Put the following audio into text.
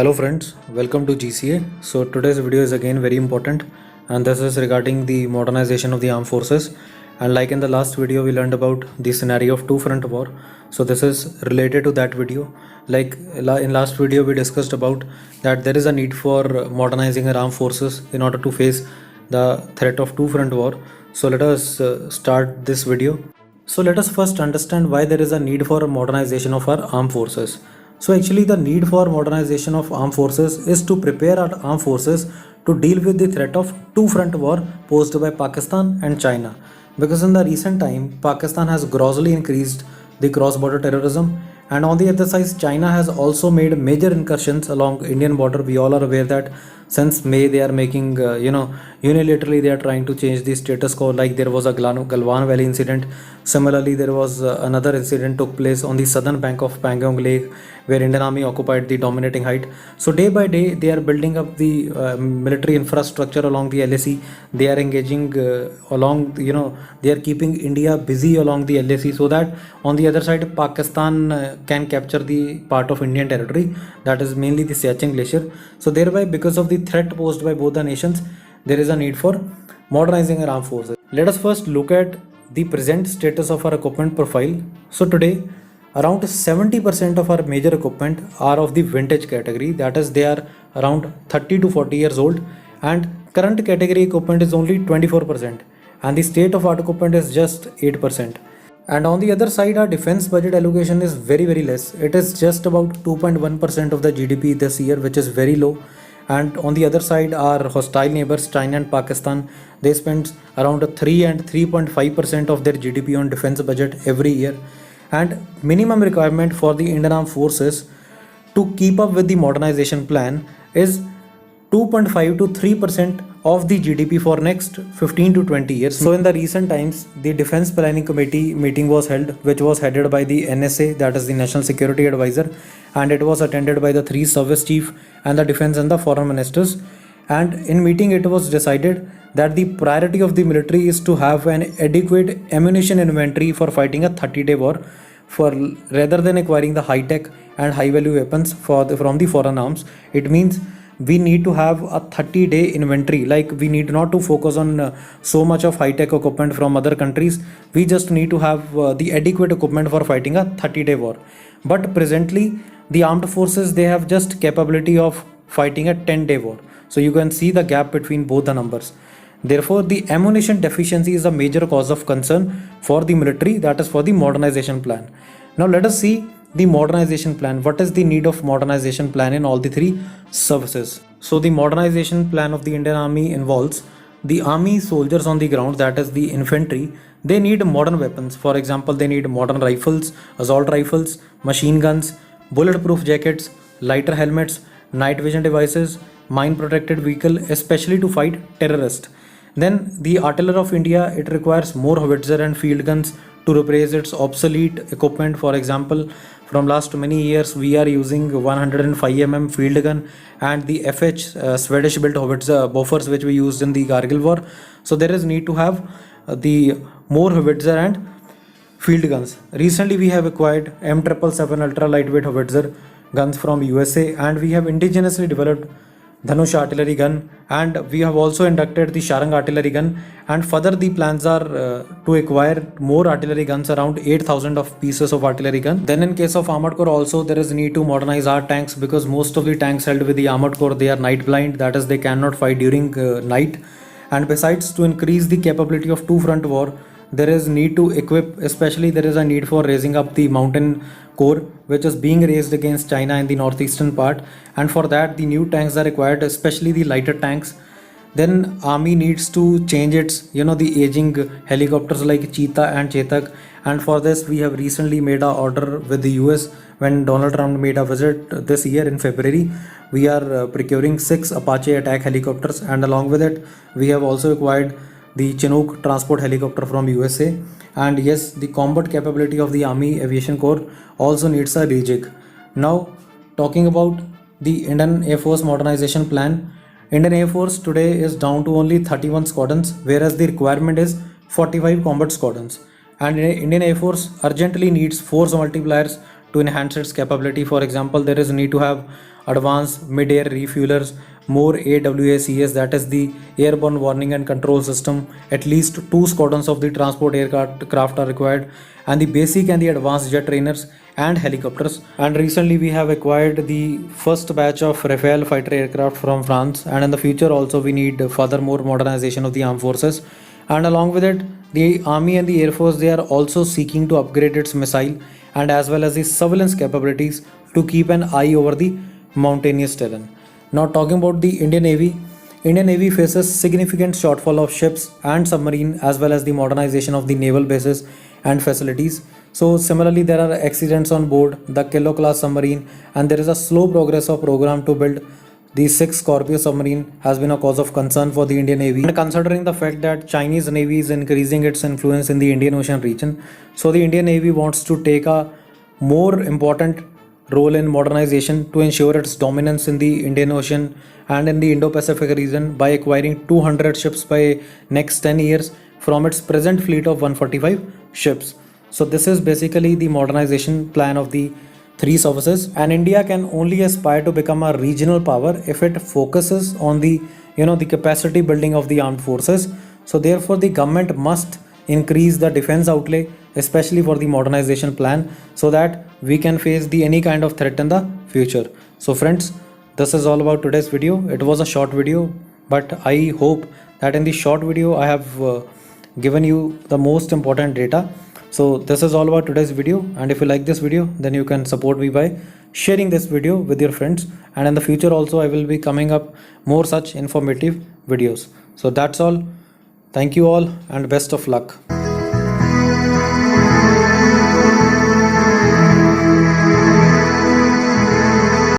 Hello friends, welcome to GCA. So today's video is again very important, and this is regarding the modernization of the armed forces. And like in the last video we learned about the scenario of two front war. So this is related to that video. Like in last video we discussed about that there is a need for modernizing our armed forces in order to face the threat of two front war. So let us start this video. So let us first understand why there is a need for modernization of our armed forces. So actually the need for modernization of armed forces is to prepare our armed forces to deal with the threat of two front war posed by Pakistan and China. Because in the recent time, Pakistan has grossly increased the cross-border terrorism, and on the other side, China has also made major incursions along Indian border. We all are aware that since May they are making, unilaterally they are trying to change the status quo. Like there was a Galwan Valley incident. Similarly, there was another incident took place on the southern bank of Pangong Lake, where Indian Army occupied the dominating height. So day by day, they are building up the military infrastructure along the LAC. They are engaging they are keeping India busy along the LAC, so that on the other side, Pakistan can capture the part of Indian territory, that is mainly the Siachen Glacier. So thereby, because of the threat posed by both the nations, there is a need for modernizing our armed forces. Let us first look at the present status of our equipment profile. So today, around 70% of our major equipment are of the vintage category, that is they are around 30 to 40 years old, and current category equipment is only 24%, and the state of art equipment is just 8%. And on the other side, our defense budget allocation is very less. It is just about 2.1% of the GDP this year, which is very low. And on the other side, our hostile neighbors China and Pakistan, they spend around 3 and 3.5% of their GDP on defense budget every year. And minimum requirement for the Indian Armed Forces to keep up with the modernization plan is 2.5 to 3% of the GDP for next 15 to 20 years. So in the recent times, the Defense Planning Committee meeting was held, which was headed by the NSA, that is the National Security Advisor, and it was attended by the three service chief and the defense and the foreign ministers. And in meeting, it was decided that the priority of the military is to have an adequate ammunition inventory for fighting a 30-day war, for rather than acquiring the high-tech and high-value weapons from the foreign arms. It means we need to have a 30-day inventory. Like we need not to focus on so much of high-tech equipment from other countries. We just need to have the adequate equipment for fighting a 30-day war. But presently, the armed forces, they have just capability of fighting a 10-day war. So you can see the gap between both the numbers. Therefore, the ammunition deficiency is a major cause of concern for the military, that is for the modernization plan. Now let us see the modernization plan. What is the need of modernization plan in all the three services? So the modernization plan of the Indian Army involves the army soldiers on the ground, that is the infantry. They need modern weapons. For example, they need modern rifles, assault rifles, machine guns, bulletproof jackets, lighter helmets, night vision devices, mine protected vehicle, especially to fight terrorists. Then the artillery of India, it requires more howitzer and field guns to replace its obsolete equipment. For example, from last many years we are using 105 mm field gun and the FH Swedish built howitzer Bofors, which we used in the Kargil war. So there is need to have the more howitzer and field guns. Recently we have acquired M777 ultra lightweight howitzer guns from USA, and we have indigenously developed Dhanush artillery gun, and we have also inducted the Sharang artillery gun, and further the plans are to acquire more artillery guns, around 8,000 of pieces of artillery gun. Then in case of armored core also, there is need to modernize our tanks, because most of the tanks held with the armored core, they are night blind, that is they cannot fight during night. And besides, to increase the capability of two front war, there is need to equip, especially there is a need for raising up the mountain core, which is being raised against China in the northeastern part, and for that the new tanks are required, especially the lighter tanks. Then army needs to change its the aging helicopters like Cheetah and Chetak, and for this we have recently made a order with the US. When Donald Trump made a visit this year in February, we are procuring 6 Apache attack helicopters, and along with it we have also acquired the Chinook transport helicopter from USA. And yes, the combat capability of the Army Aviation Corps also needs a rejig. Now talking about the Indian Air Force modernization plan, Indian Air Force today is down to only 31 squadrons, whereas the requirement is 45 combat squadrons. And Indian Air Force urgently needs force multipliers to enhance its capability. For example, there is a need to have advanced mid-air refuelers, more AWACS, that is the airborne warning and control system. At least 2 squadrons of the transport aircraft are required, and the basic and the advanced jet trainers and helicopters. And recently we have acquired the first batch of Rafale fighter aircraft from France, and in the future also we need furthermore modernization of the armed forces. And along with it, the army and the air force, they are also seeking to upgrade its missile and as well as the surveillance capabilities to keep an eye over the mountainous terrain. Now talking about the Indian Navy faces significant shortfall of ships and submarine as well as the modernization of the naval bases and facilities. So similarly, there are accidents on board the Kilo class submarine, and there is a slow progress of program to build the 6 Scorpio submarine has been a cause of concern for the Indian Navy. And considering the fact that Chinese Navy is increasing its influence in the Indian Ocean region, so the Indian Navy wants to take a more important role in modernization to ensure its dominance in the Indian Ocean and in the Indo-Pacific region by acquiring 200 ships by next 10 years from its present fleet of 145 ships. So this is basically the modernization plan of the 3 services, and India can only aspire to become a regional power if it focuses on the the capacity building of the armed forces. So therefore the government must increase the defense outlay, especially for the modernization plan, so that we can face the any kind of threat in the future. So friends, this is all about today's video. It was a short video, but I hope that in the short video I have given you the most important data. So this is all about today's video, and if you like this video, then you can support me by sharing this video with your friends, and in the future also I will be coming up more such informative videos. So that's all. Thank you all and best of luck.